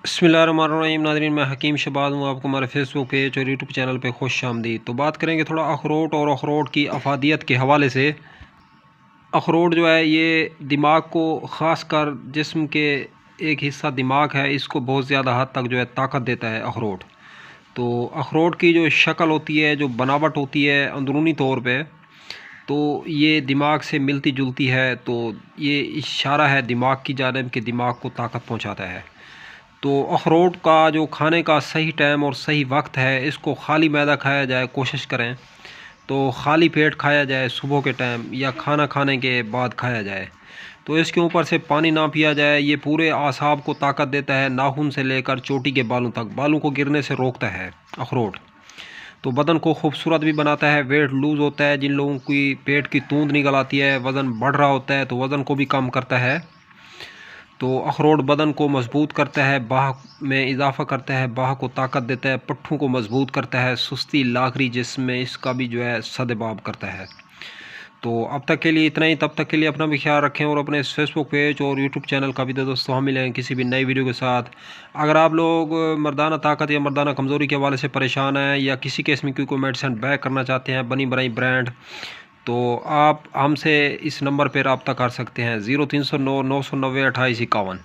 बिस्मिल्लाहिर्रहमानिर्रहीम। नाज़रीन, मैं हकीम शहबाज हूँ। आपको हमारे फेसबुक पेज और यूट्यूब चैनल पे खुश आमदीद। तो बात करेंगे थोड़ा अखरोट और अखरोट की अफादियत के हवाले से। अखरोट जो है ये दिमाग को, ख़ास कर जिस्म के एक हिस्सा दिमाग है, इसको बहुत ज़्यादा हद तक जो है ताकत देता है अखरोट। तो अखरोट की जो शक्ल होती है, जो बनावट होती है अंदरूनी तौर पे, तो ये दिमाग से मिलती जुलती है। तो ये इशारा है दिमाग की जानिब कि दिमाग को ताकत पहुँचाता है। तो अखरोट का जो खाने का सही टाइम और सही वक्त है, इसको खाली मैदा खाया जाए, कोशिश करें तो खाली पेट खाया जाए, सुबह के टाइम या खाना खाने के बाद खाया जाए। तो इसके ऊपर से पानी ना पिया जाए। ये पूरे आसाब को ताकत देता है, नाखून से लेकर चोटी के बालों तक, बालों को गिरने से रोकता है अखरोट। तो बदन को खूबसूरत भी बनाता है, वेट लूज़ होता है, जिन लोगों की पेट की तूंद निकल आती है, वज़न बढ़ रहा होता है, तो वज़न को भी कम करता है। तो अखरोट बदन को मजबूत करता है, बाह में इजाफ़ा करता है, बाह को ताकत देता है, पट्ठों को मजबूत करता है, सुस्ती लाखरी जिस्म में इसका भी जो है सद्भाव करता है। तो अब तक के लिए इतना ही। तब तक के लिए अपना भी ख्याल रखें और अपने फेसबुक पेज और यूट्यूब चैनल का भी दोस्तों हम मिलें किसी भी नई वीडियो के साथ। अगर आप लोग मर्दाना ताकत या मर्दाना कमज़ोरी के हवाले से परेशान हैं या किसी किस्म की कोई मेडिसिन बैक करना चाहते हैं, बनी बनाई ब्रांड, तो आप हमसे इस नंबर पर रब्ता कर सकते हैं 0309 990 2851।